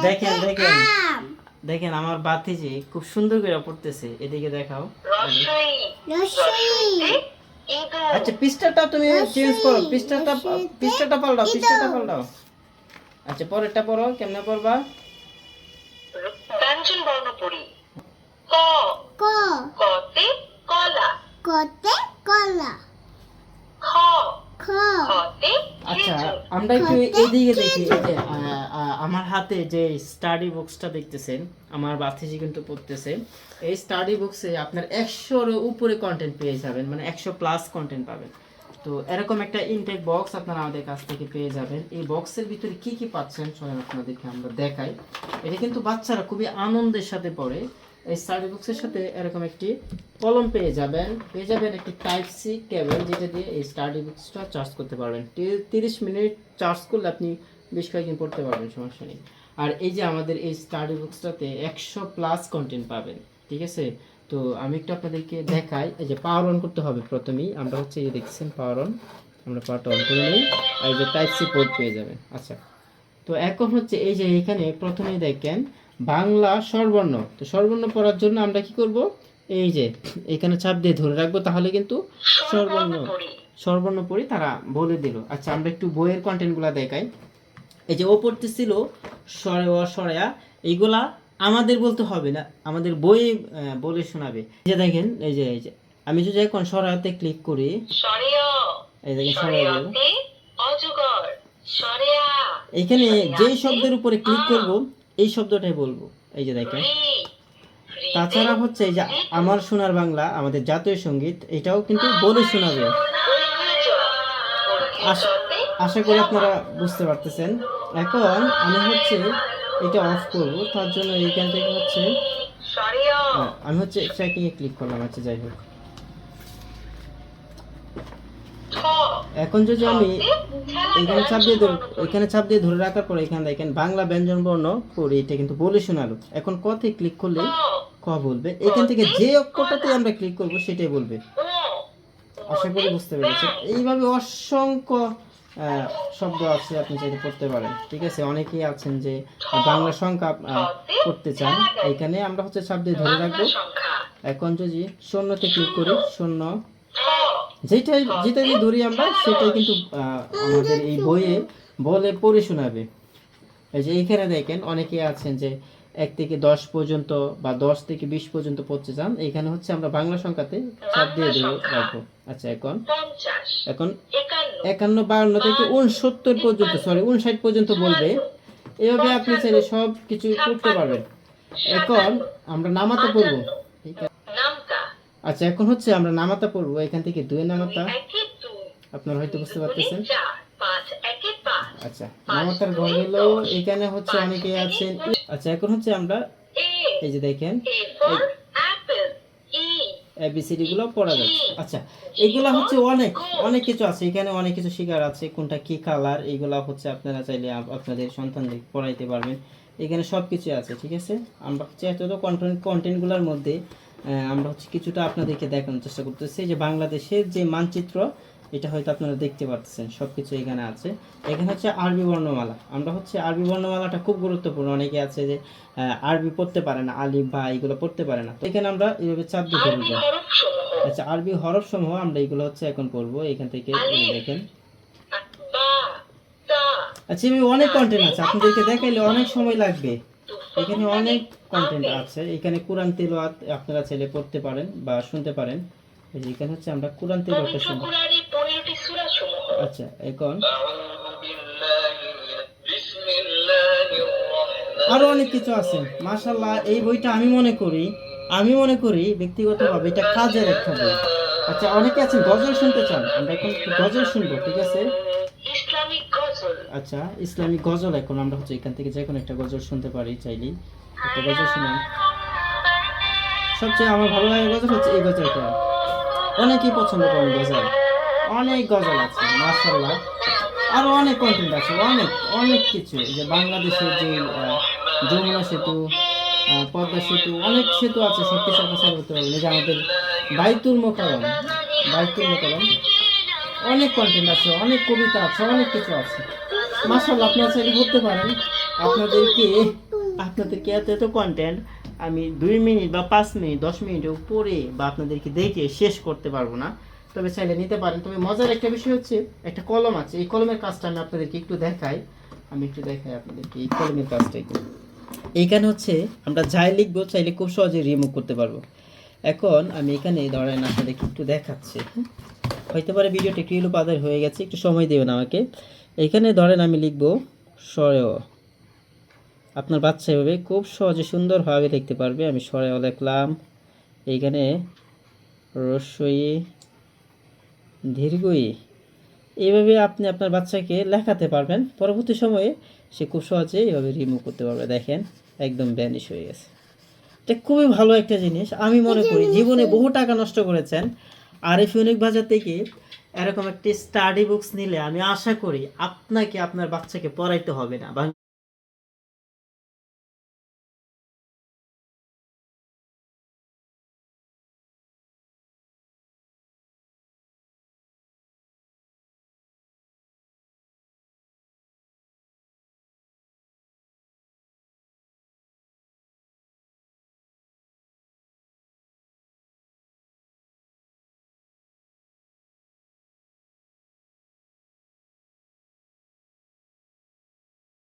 দেখেন দেখেন দেখেন আমার বাতিজি খুব সুন্দর করে পড়তেছে, এদিকে দেখাও। আচ্ছা পৃষ্ঠাটা তুমি চেঞ্জ করো, পৃষ্ঠাটা পাল্টাও। আচ্ছা পরেরটা পড়ো, কেমনে পড়বা? ব্যঞ্জন বর্ণ পড়ি। ক ক কতে কলা, কতে কলা। খ খ কতে আচ্ছা আমরা একটু এইদিকে দেখি। এই যে আমার হাতে যে স্টাডি বুকসটা দেখতেছেন, আমার বাতিজি কিন্তু পড়তেছে। এই স্টাডি বুকসে আপনার 100-এর উপরে কন্টেন্ট পেয়ে যাবেন, মানে 100+ কন্টেন্ট পাবেন। তো এরকম একটা ইনটেক বক্স আপনারা আমাদের কাছ থেকে পেয়ে যাবেন। এই বক্সের ভিতরে কি কি পাচ্ছেন চলেন আপনাদেরকে আমরা দেখাই। এটা কিন্তু বাচ্চারা খুবই আনন্দের সাথে পড়ে। এই স্টাডি বক্সের সাথে এরকম একটি কলম পেয়ে যাবেন একটি টাইপ সি কেবল, যেটা দিয়ে এই স্টাডি বক্সটা চার্জ করতে পারবেন। 30 মিনিট চার্জ করলে আপনি বেশ কয়েকদিন পড়তে পারবেন, সমস্যা নেই। আর এই যে আমাদের এই স্টাডি বক্সটাতে 100+ কন্টেন্ট পাবেন, ঠিক আছে? তো আমি একটু আপনাদেরকে দেখাই। এই যে পাওয়ার অন করতে হবে প্রথমেই। আমরা হচ্ছে এই যে দেখছেন পাওয়ার অন, আমরা পাওয়ারটা অন করে নিই। আর এই যে টাইপ সি পোর্ট পেয়ে যাবেন। আচ্ছা তো এখন হচ্ছে এই যে এখানে প্রথমেই দেখেন বাংলা স্বরবর্ণ। তো স্বরবর্ণ পড়ার জন্য আমরা কি করব, এই যে এখানে চাপ দিয়ে ধরে রাখবো, তাহলে কিন্তু স্বরবর্ণ পড়ি তারা বলে দিল। আচ্ছা আমরা একটু বইয়ের কন্টেন্টগুলো দেখাই। এই যে ও পড়তেছিল স্বরে অ স্বরেয়া, এইগুলা আমাদের বলতে হবে না, আমাদের বই বলে শোনাবে। এই যে দেখেন এই যে আমি যদি এখন স্বরাতে ক্লিক করি, এই দেখেন স্বরেয়া অজগর সরেয়া, এখানে যেই শব্দের উপরে ক্লিক করব এই শব্দটাই বলবো। এই যে দেখেন। তাছাড়া হচ্ছে এই যে আমার সোনার বাংলা, আমাদের জাতীয় সঙ্গীত, এটাও কিন্তু বলে শোনাবে। আশা করি আপনারা বুঝতে পারতেছেন। এখন আমি হচ্ছে এটা অফ করব, তার জন্য এইখান থেকে হচ্ছে আমি হচ্ছে ট্র্যাকিং এ ক্লিক করলাম। আচ্ছা যাই হোক, এখন যদি আমি এখানে চাপ দিয়ে ধরে রাখার পর এখানে দেখেন বাংলা ব্যঞ্জন বর্ণ পড়ি, এটা কিন্তু বলে শোনালো। এখন কতে ক্লিক করলে ক বলবে, এখান থেকে যে অক্ষরটাতে আমরা ক্লিক করব সেটাই বলবে। আশা করি বুঝতে পেরেছেন। এইভাবে অসংখ্য শব্দ আছে, আপনি চাইলে পড়তে পারেন, ঠিক আছে? অনেকেই আছেন যে বাংলা সংখ্যা পড়তে চান, এখানে আমরা হচ্ছে চাপ দিয়ে ধরে রাখবো। এখন যদি শূন্যতে ক্লিক করি, শূন্য যেটাই ধরি আমরা সেটাই কিন্তু আমাদের এই বইয়ে বলে পড়ে শোনাবে। এই যে এইখানে দেখেন অনেকেই আছেন যে 1 থেকে 10 পর্যন্ত বা 10 থেকে 20 পর্যন্ত পড়তে চান, এখানে হচ্ছে আমরা বাংলা সংখ্যাতে চাপ দিয়ে রাখবো। আচ্ছা এখন 51, 52 থেকে 69 পর্যন্ত, 59 পর্যন্ত বলবে। এইভাবে আপনি চাইলে সব কিছু করতে পারবেন। এখন আমরা নামাতা পড়বো। আচ্ছা এখন হচ্ছে আমরা নামাতা পড়বো, এখান থেকে 2 নামাতা, আপনারা হয়তো বুঝতে পারতেছেন। আচ্ছা নামাতার ঘর হলো এখানে হচ্ছে অনেকে আছেন। আচ্ছা এখন হচ্ছে আমরা এই যে দেখেন এবিসিডি গুলো পড়া যাচ্ছে। আচ্ছা এগুলা হচ্ছে অনেক কিছু আছে, এখানে অনেক কিছু শেখার আছে, কোনটা কি কালার, এগুলা হচ্ছে আপনারা চাইলে আপনাদের সন্তানদের পড়াইতে পারবেন। এখানে সব কিছু আছে, ঠিক আছে? আমরা হচ্ছে এত কন্টেন্টগুলোর মধ্যে আমরা হচ্ছে কিছুটা আপনাদেরকে দেখানোর চেষ্টা করতেছি। যে বাংলাদেশের যে মানচিত্র, এটা হয়তো আপনারা দেখতে পাচ্ছেন, সবকিছু এখানে আছে। এখানে হচ্ছে আরবি বর্ণমালা। আমরা হচ্ছে আরবি বর্ণমালাটা খুব গুরুত্বপূর্ণ। অনেকে আছে যে আরবি পড়তে পারে না, আলিফ বা এগুলো পড়তে পারে না, তো এখানে আমরা এইভাবে চাপ দিয়ে ধরবো। আচ্ছা আরবি হরফ সমূহ আমরা এগুলো হচ্ছে এখন পড়বো এখান থেকে। দেখেন আচ্ছা এভাবে অনেক কন্টেন্ট আছে, আপনাদেরকে দেখাইলে অনেক সময় লাগবে। এখানে অনেক কন্টেন্ট আছে। এখানে কোরআন তিলাওয়াত আপনারা চাইলে পড়তে পারেন বা শুনতে পারেন। এখানে হচ্ছে আমরা কোরআন তিলাওয়াতটা শুনবো। আচ্ছা এখন আরো অনেক কিছু আছে মাশাআল্লাহ। এই বইটা আমি মনে করি ব্যক্তিগতভাবে এটা কাজের একটা বই। আচ্ছা অনেকে আছেন গজল শুনতে চান, আমরা এখন গজল শুনবো, ঠিক আছে? আচ্ছা ইসলামিক গজল এখন আমরা হচ্ছে এখান থেকে যে কোনো একটা গজল শুনতে পারি, চাইলেই একটা গজল শুনান। সবচেয়ে আমার ভালো লাগে গজল হচ্ছে এই গজলটা, অনেকেই পছন্দ করেন গজল। অনেক গজল আছে মাশাআল্লাহ, আরো অনেক কন্টেন্ট আছে, অনেক কিছু। যে বাংলাদেশের যে যমুনা সেতু, পদ্মা সেতু, অনেক সেতু আছে, সবকিছু আপনি করতে পারবেন। এই যে আমাদের বাইতুল মোকাররম, অনেক কন্টেন্ট আছে, অনেক কবিতা আছে, অনেক কিছু আছে। মাশাআল্লাহ, আপনারা চাইলে পড়তে পারেন। আপনাদেরকে এত এত কন্টেন্ট আমি 2 মিনিট বা 5 মিনিট 10 মিনিটেও পড়ে বা আপনাদেরকে দেখে শেষ করতে পারবো না। তবে চাইলে নিতে পারেন। তবে মজার একটা বিষয় হচ্ছে একটা কলম আছে, এই কলমের কাজটা আমি আপনাদেরকে একটু দেখাই। আপনাদেরকে এই কলমের কাজটা একটু। এইখানে হচ্ছে আমরা যাই লিখবো চাইলে খুব সহজে রিমুভ করতে পারবো। এখন আমি এখানে ধরেন আপনাদেরকে একটু দেখাচ্ছি। হইতে পারে ভিডিওটা একটু ইলোপাতার হয়ে গেছে, একটু সময় দেবেন আমাকে। এখানে ধরেন আমি লিখবো সরেও। আপনার বাচ্চা এভাবে খুব সহজে সুন্দরভাবে লিখতে পারবে। আমি সরেও লিখলাম, এইখানে রস্বই দীর্ঘই। এইভাবে আপনি আপনার বাচ্চাকে লেখাতে পারবেন। পরবর্তী সময়ে সে খুব সহজে এইভাবে রিমুভ করতে পারবে। দেখেন একদম ভ্যানিশ হয়ে গেছে। এটা খুবই ভালো একটা জিনিস। আমি মনে করি জীবনে বহু টাকা নষ্ট করেছেন, আরিফ ইউনিক বাজার থেকে এরকম একটি স্টাডি বুকস নিলে আমি আশা করি আপনাকে আপনার বাচ্চাকে পড়াইতে হবে না।